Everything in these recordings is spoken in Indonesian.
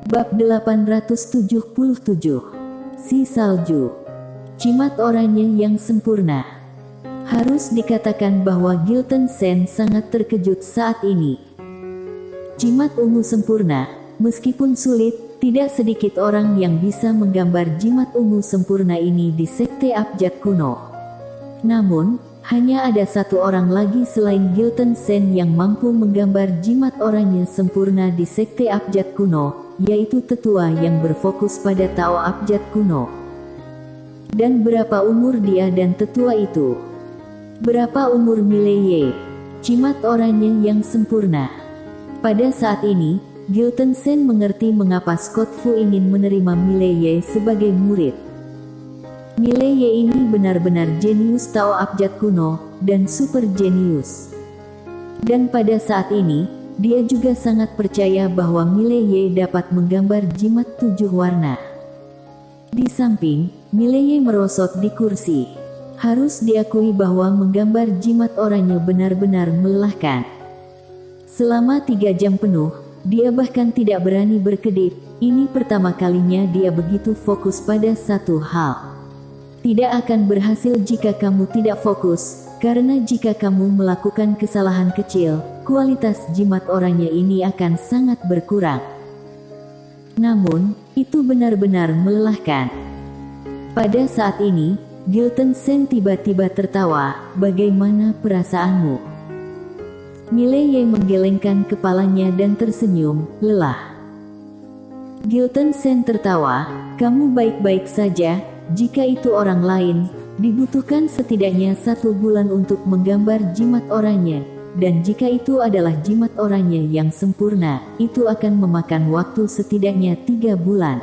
Bab 877. Si Salju. Cimat oranye yang sempurna. Harus dikatakan bahwa Gilton Sen sangat terkejut saat ini. Jimat ungu sempurna, meskipun sulit, tidak sedikit orang yang bisa menggambar jimat ungu sempurna ini di sekte abjad kuno. Namun, hanya ada satu orang lagi selain Gilton Sen yang mampu menggambar jimat oranye sempurna di sekte abjad kuno, yaitu tetua yang berfokus pada Tao abjad kuno. Dan berapa umur dia dan tetua itu? Berapa umur Mileye? Jimat oranye yang sempurna. Pada saat ini, Gilton Sen mengerti mengapa Scott Fu ingin menerima Mileye sebagai murid. Mileye ini benar-benar jenius Tao abjad kuno, dan super jenius. Dan pada saat ini, dia juga sangat percaya bahwa Mileye dapat menggambar jimat 7 warna. Di samping, Mileye merosot di kursi. Harus diakui bahwa menggambar jimat oranye benar-benar melelahkan. Selama 3 jam penuh, dia bahkan tidak berani berkedip. Ini pertama kalinya dia begitu fokus pada satu hal. Tidak akan berhasil jika kamu tidak fokus, karena jika kamu melakukan kesalahan kecil, kualitas jimat oranye ini akan sangat berkurang. Namun, itu benar-benar melelahkan. Pada saat ini, Gilton Sen tiba-tiba tertawa. Bagaimana perasaanmu? Mileye menggelengkan kepalanya dan tersenyum, lelah. Gilton Sen tertawa, kamu baik-baik saja. Jika itu orang lain, dibutuhkan setidaknya 1 bulan untuk menggambar jimat oranye, dan jika itu adalah jimat oranye yang sempurna, itu akan memakan waktu setidaknya 3 bulan.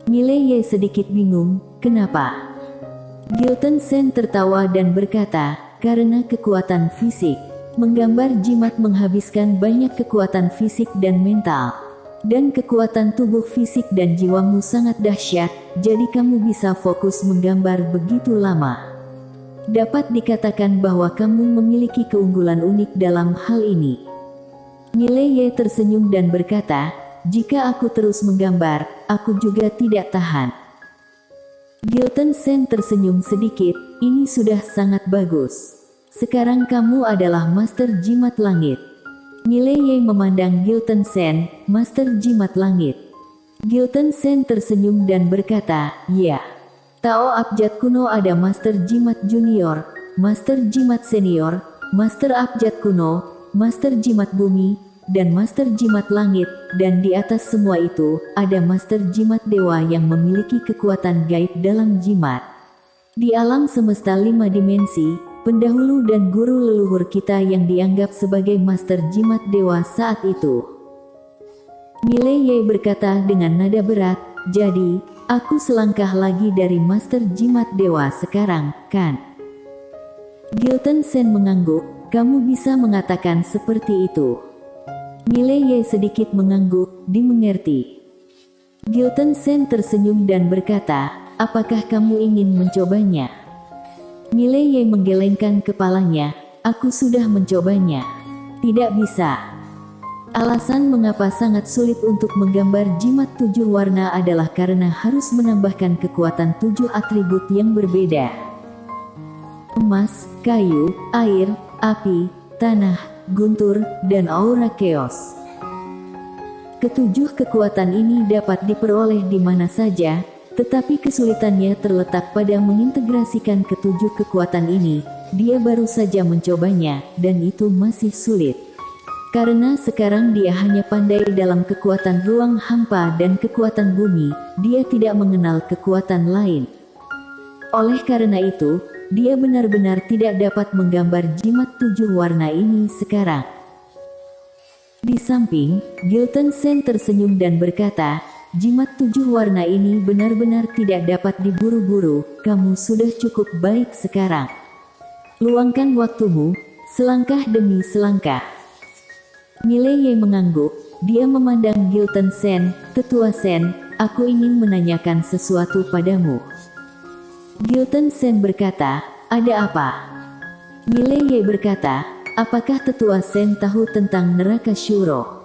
Mileye sedikit bingung, kenapa? Gilton Sen tertawa dan berkata, karena kekuatan fisik. Menggambar jimat menghabiskan banyak kekuatan fisik dan mental. Dan kekuatan tubuh fisik dan jiwamu sangat dahsyat, jadi kamu bisa fokus menggambar begitu lama. Dapat dikatakan bahwa kamu memiliki keunggulan unik dalam hal ini. Mileye tersenyum dan berkata, jika aku terus menggambar, aku juga tidak tahan. Gilton Sen tersenyum sedikit, ini sudah sangat bagus. Sekarang kamu adalah Master Jimat Langit. Mileye memandang Gilton Sen, Master Jimat Langit. Gilton Sen tersenyum dan berkata, ya. Tao abjad kuno ada Master Jimat Junior, Master Jimat Senior, Master Abjad kuno, Master Jimat Bumi, dan Master Jimat Langit, dan di atas semua itu, ada Master Jimat Dewa yang memiliki kekuatan gaib dalam jimat. Di alam semesta 5 dimensi, pendahulu dan guru leluhur kita yang dianggap sebagai Master Jimat Dewa saat itu. Mileye berkata dengan nada berat, jadi, aku selangkah lagi dari Master Jimat Dewa sekarang, kan? Gilton Sen mengangguk, kamu bisa mengatakan seperti itu. Mileye sedikit mengangguk, dimengerti. Gilton Sen tersenyum dan berkata, apakah kamu ingin mencobanya? Mileye menggelengkan kepalanya, aku sudah mencobanya. Tidak bisa. Alasan mengapa sangat sulit untuk menggambar jimat 7 warna adalah karena harus menambahkan kekuatan 7 atribut yang berbeda. Emas, kayu, air, api, tanah, guntur, dan aura chaos. Ketujuh kekuatan ini dapat diperoleh di mana saja, tetapi kesulitannya terletak pada mengintegrasikan ketujuh kekuatan ini. Dia baru saja mencobanya, dan itu masih sulit. Karena sekarang dia hanya pandai dalam kekuatan ruang hampa dan kekuatan bumi, dia tidak mengenal kekuatan lain. Oleh karena itu, dia benar-benar tidak dapat menggambar jimat 7 warna ini sekarang. Di samping, Gilton Sen tersenyum dan berkata, jimat 7 warna ini benar-benar tidak dapat diburu-buru, kamu sudah cukup baik sekarang. Luangkan waktumu, selangkah demi selangkah. Mileye mengangguk, dia memandang Gilton Sen, tetua Sen, aku ingin menanyakan sesuatu padamu. Gilton Sen berkata, ada apa? Mileye berkata, apakah tetua Sen tahu tentang neraka Shuro?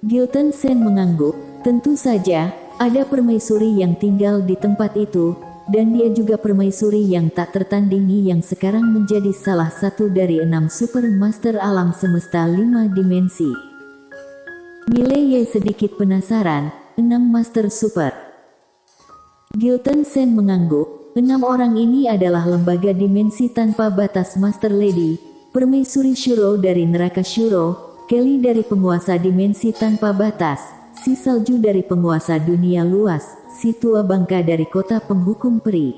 Gilton Sen mengangguk. Tentu saja, ada permaisuri yang tinggal di tempat itu, dan dia juga permaisuri yang tak tertandingi yang sekarang menjadi salah satu dari 6 super master alam semesta 5 dimensi. Mileye sedikit penasaran, 6 master super. Gilton Sen mengangguk. 6 orang ini adalah lembaga dimensi tanpa batas Master Lady, permaisuri Shuro dari neraka Shuro, Kelly dari penguasa dimensi tanpa batas, si salju dari penguasa dunia luas, si tua bangka dari kota penghukum peri.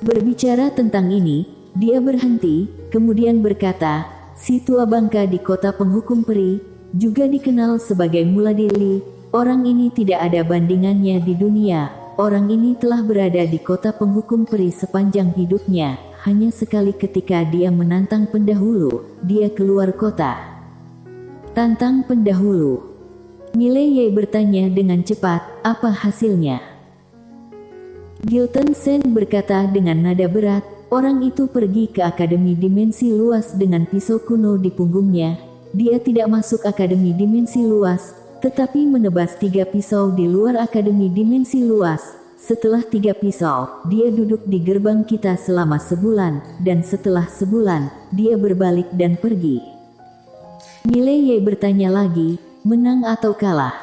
Berbicara tentang ini, dia berhenti, kemudian berkata, si tua bangka di kota penghukum peri, juga dikenal sebagai Muladili, orang ini tidak ada bandingannya di dunia, orang ini telah berada di kota penghukum peri sepanjang hidupnya. Hanya sekali ketika dia menantang pendahulu, dia keluar kota. Tantang pendahulu. Mileye bertanya dengan cepat, apa hasilnya? Gilton Sen berkata dengan nada berat, orang itu pergi ke Akademi Dimensi Luas dengan pisau kuno di punggungnya. Dia tidak masuk Akademi Dimensi Luas, tetapi menebas 3 pisau di luar Akademi Dimensi Luas. Setelah 3 pisau, dia duduk di gerbang kita selama sebulan, dan setelah sebulan, dia berbalik dan pergi. Mileye bertanya lagi, menang atau kalah?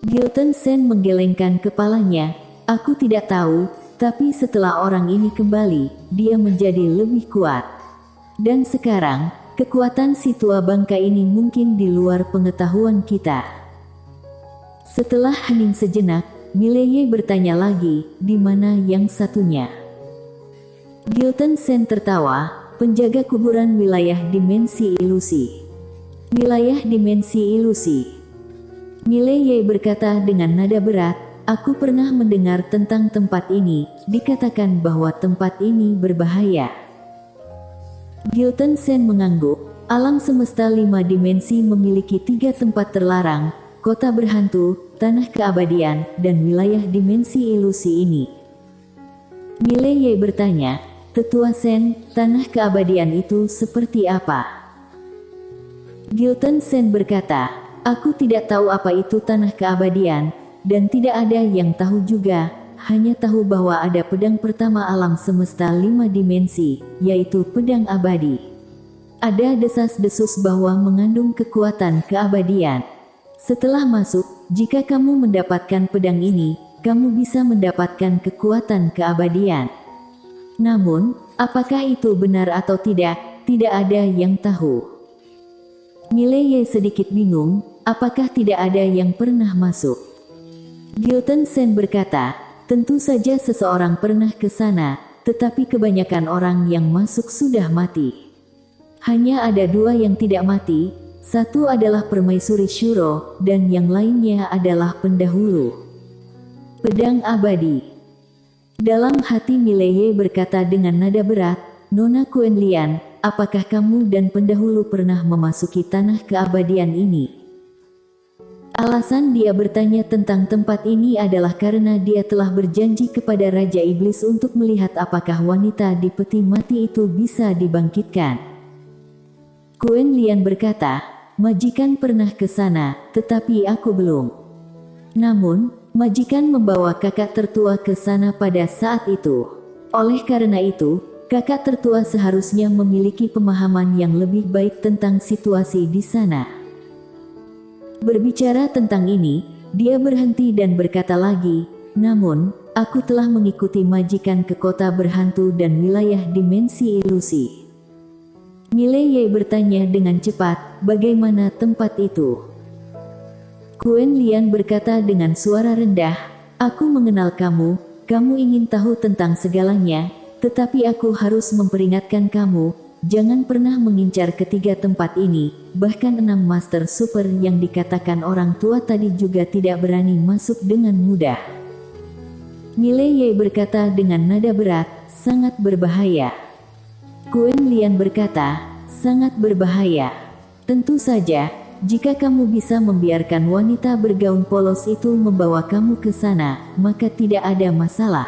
Gilton Sen menggelengkan kepalanya, aku tidak tahu, tapi setelah orang ini kembali, dia menjadi lebih kuat. Dan sekarang, kekuatan si tua bangka ini mungkin di luar pengetahuan kita. Setelah hening sejenak, Mileye bertanya lagi, di mana yang satunya? Gilton Sen tertawa, penjaga kuburan wilayah dimensi ilusi. Wilayah dimensi ilusi. Mileye berkata dengan nada berat, aku pernah mendengar tentang tempat ini, dikatakan bahwa tempat ini berbahaya. Gilton Sen mengangguk, alam semesta 5 dimensi memiliki 3 tempat terlarang, kota berhantu, tanah keabadian, dan wilayah dimensi ilusi ini. Mileye bertanya, Tetua Sen, tanah keabadian itu seperti apa? Gilton Sen berkata, aku tidak tahu apa itu tanah keabadian, dan tidak ada yang tahu juga, hanya tahu bahwa ada pedang pertama alam semesta 5 dimensi, yaitu pedang abadi. Ada desas-desus bahwa mengandung kekuatan keabadian. Setelah masuk, jika kamu mendapatkan pedang ini, kamu bisa mendapatkan kekuatan keabadian. Namun, apakah itu benar atau tidak ada yang tahu. Mileye sedikit bingung, apakah tidak ada yang pernah masuk? Gilton Sen berkata, tentu saja seseorang pernah ke sana, tetapi kebanyakan orang yang masuk sudah mati. Hanya ada 2 yang tidak mati, satu adalah permaisuri Shuro, dan yang lainnya adalah pendahulu. Pedang abadi. Dalam hati Mileye berkata dengan nada berat, Nona Quenlian, apakah kamu dan pendahulu pernah memasuki tanah keabadian ini? Alasan dia bertanya tentang tempat ini adalah karena dia telah berjanji kepada Raja Iblis untuk melihat apakah wanita di peti mati itu bisa dibangkitkan. Quenlian berkata, majikan pernah ke sana, tetapi aku belum. Namun, majikan membawa kakak tertua ke sana pada saat itu. Oleh karena itu, kakak tertua seharusnya memiliki pemahaman yang lebih baik tentang situasi di sana. Berbicara tentang ini, dia berhenti dan berkata lagi, namun, aku telah mengikuti majikan ke kota berhantu dan wilayah dimensi ilusi. Mileye bertanya dengan cepat, bagaimana tempat itu? Quenlian berkata dengan suara rendah, aku mengenal kamu, kamu ingin tahu tentang segalanya, tetapi aku harus memperingatkan kamu, jangan pernah mengincar ketiga tempat ini, bahkan 6 master super yang dikatakan orang tua tadi juga tidak berani masuk dengan mudah. Mileye berkata dengan nada berat, sangat berbahaya. Quenlian berkata, sangat berbahaya. Tentu saja, jika kamu bisa membiarkan wanita bergaun polos itu membawa kamu ke sana, maka tidak ada masalah.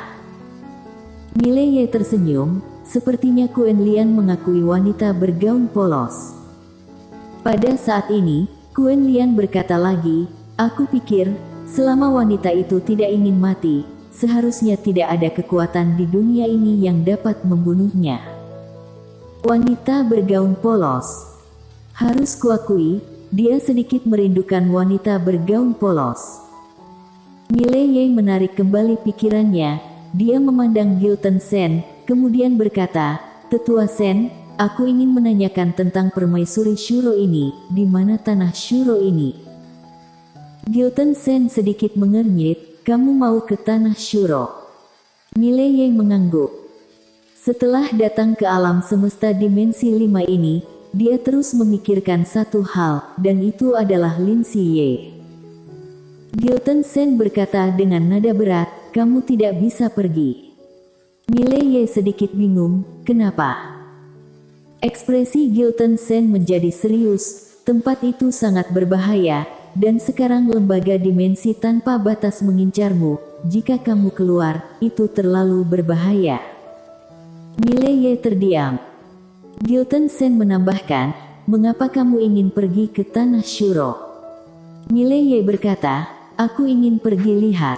Mileye tersenyum, sepertinya Quenlian mengakui wanita bergaun polos. Pada saat ini, Kuan Lian berkata lagi, aku pikir, selama wanita itu tidak ingin mati, seharusnya tidak ada kekuatan di dunia ini yang dapat membunuhnya. Wanita bergaun polos. Harus kuakui, dia sedikit merindukan wanita bergaun polos. Mile Ye menarik kembali pikirannya, dia memandang Gilton Sen, kemudian berkata, Tetua Sen, aku ingin menanyakan tentang permaisuri Shuro ini, di mana tanah Shuro ini? Gilton Sen sedikit mengernyit, kamu mau ke tanah Shuro? Mile Ye mengangguk. Setelah datang ke alam semesta dimensi 5 ini, dia terus memikirkan satu hal, dan itu adalah Lin Si Ye. Gilton Sen berkata dengan nada berat, kamu tidak bisa pergi. Mile Ye sedikit bingung, kenapa? Ekspresi Gilton Sen menjadi serius, tempat itu sangat berbahaya, dan sekarang lembaga dimensi tanpa batas mengincarmu, jika kamu keluar, itu terlalu berbahaya. Mile Ye terdiam. Gilton Sen menambahkan, mengapa kamu ingin pergi ke tanah Shuro? Mile Ye berkata, aku ingin pergi lihat.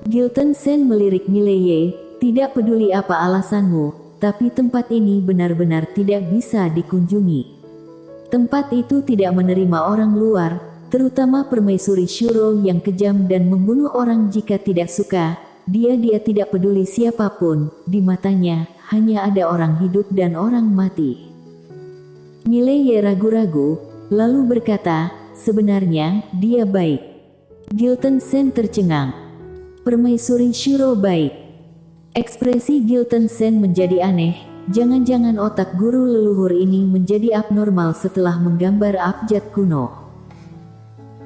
Gilton Sen melirik Mile Ye, tidak peduli apa alasanmu, tapi tempat ini benar-benar tidak bisa dikunjungi. Tempat itu tidak menerima orang luar, terutama permaisuri Shuro yang kejam dan membunuh orang jika tidak suka. Dia tidak peduli siapapun, di matanya, hanya ada orang hidup dan orang mati. Mile Ye ragu-ragu, lalu berkata, sebenarnya, dia baik. Gilton Sen tercengang. Permaisuri Shuro baik. Ekspresi Gilton Sen menjadi aneh, jangan-jangan otak guru leluhur ini menjadi abnormal setelah menggambar abjad kuno.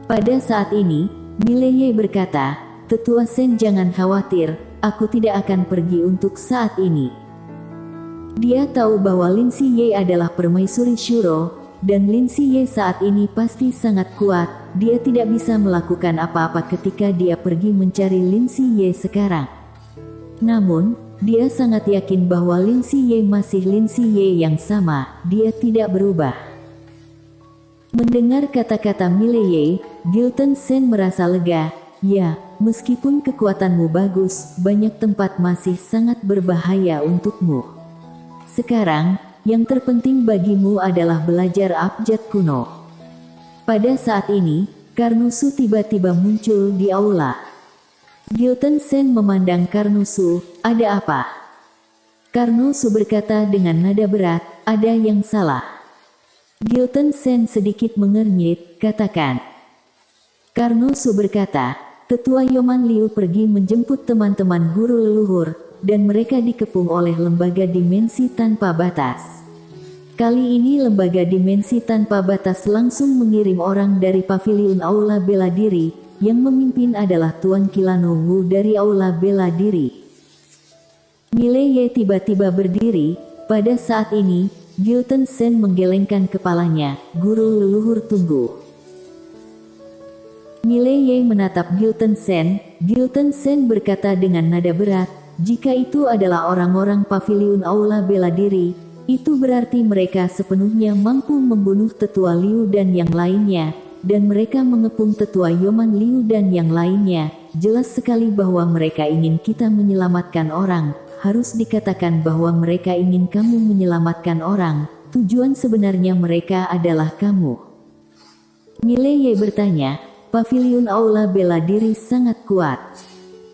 Pada saat ini, Mile Ye berkata, Tetua Sen jangan khawatir, aku tidak akan pergi untuk saat ini. Dia tahu bahwa Lin Si Ye adalah permaisuri Shuro, dan Lin Si Ye saat ini pasti sangat kuat, dia tidak bisa melakukan apa-apa ketika dia pergi mencari Lin Si Ye sekarang. Namun, dia sangat yakin bahwa Lin Si Ye masih Lin Si Ye yang sama, dia tidak berubah. Mendengar kata-kata Mile Ye, Gilton Sen merasa lega, ya, meskipun kekuatanmu bagus, banyak tempat masih sangat berbahaya untukmu. Sekarang, yang terpenting bagimu adalah belajar abjad kuno. Pada saat ini, Karnusu tiba-tiba muncul di aula. Gilton Sen memandang Karnusu, ada apa? Karnusu berkata dengan nada berat, ada yang salah. Gilton Sen sedikit mengernyit, katakan. Karnusu berkata, Tetua Yoman Liu pergi menjemput teman-teman guru leluhur, dan mereka dikepung oleh lembaga dimensi tanpa batas. Kali ini lembaga dimensi tanpa batas langsung mengirim orang dari paviliun Aula Bela Diri, yang memimpin adalah Tuan Kilano Wu dari Aula Bela Diri. Mile Ye tiba-tiba berdiri, pada saat ini, Gilton Sen menggelengkan kepalanya, guru leluhur tunggu. Mile Ye menatap Gilton Sen berkata dengan nada berat, jika itu adalah orang-orang paviliun Aula Bela Diri, itu berarti mereka sepenuhnya mampu membunuh Tetua Liu dan yang lainnya, dan mereka mengepung Tetua Yoman Liu dan yang lainnya, jelas sekali bahwa mereka ingin kita menyelamatkan orang, harus dikatakan bahwa mereka ingin kamu menyelamatkan orang, tujuan sebenarnya mereka adalah kamu. Mile Ye bertanya, paviliun Aula Bela Diri sangat kuat.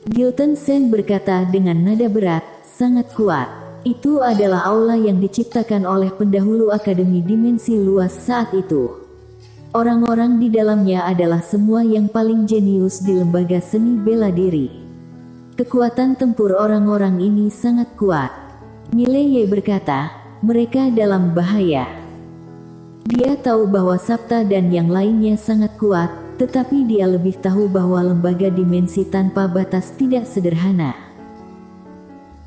Gilton Sen berkata dengan nada berat, sangat kuat. Itu adalah aula yang diciptakan oleh pendahulu Akademi Dimensi Luas saat itu. Orang-orang di dalamnya adalah semua yang paling jenius di lembaga seni bela diri. Kekuatan tempur orang-orang ini sangat kuat. Mile Ye berkata, mereka dalam bahaya. Dia tahu bahwa Sabta dan yang lainnya sangat kuat, tetapi dia lebih tahu bahwa lembaga dimensi tanpa batas tidak sederhana.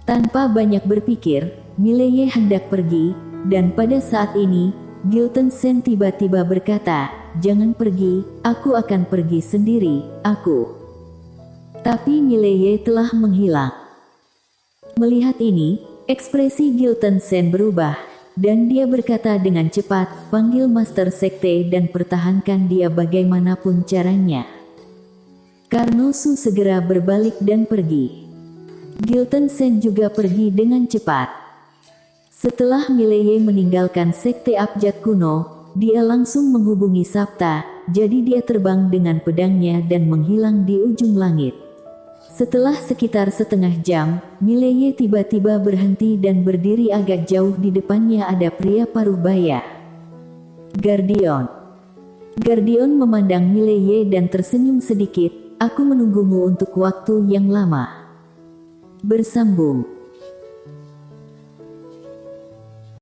Tanpa banyak berpikir, Mile Ye hendak pergi, dan pada saat ini, Gilton Sen tiba-tiba berkata, jangan pergi, aku akan pergi sendiri, aku. Tapi Mile Ye telah menghilang. Melihat ini, ekspresi Gilton Sen berubah. dan dia berkata dengan cepat, panggil Master Sekte dan pertahankan dia bagaimanapun caranya. Karnosu segera berbalik dan pergi. Gilton Sen juga pergi dengan cepat. Setelah Mileye meninggalkan Sekte Abjad Kuno, dia langsung menghubungi Sabta, jadi dia terbang dengan pedangnya dan menghilang di ujung langit. Setelah sekitar setengah jam, Mileye tiba-tiba berhenti dan berdiri agak jauh di depannya ada pria paruh baya. Gardion. Gardion memandang Mileye dan tersenyum sedikit, aku menunggumu untuk waktu yang lama. Bersambung.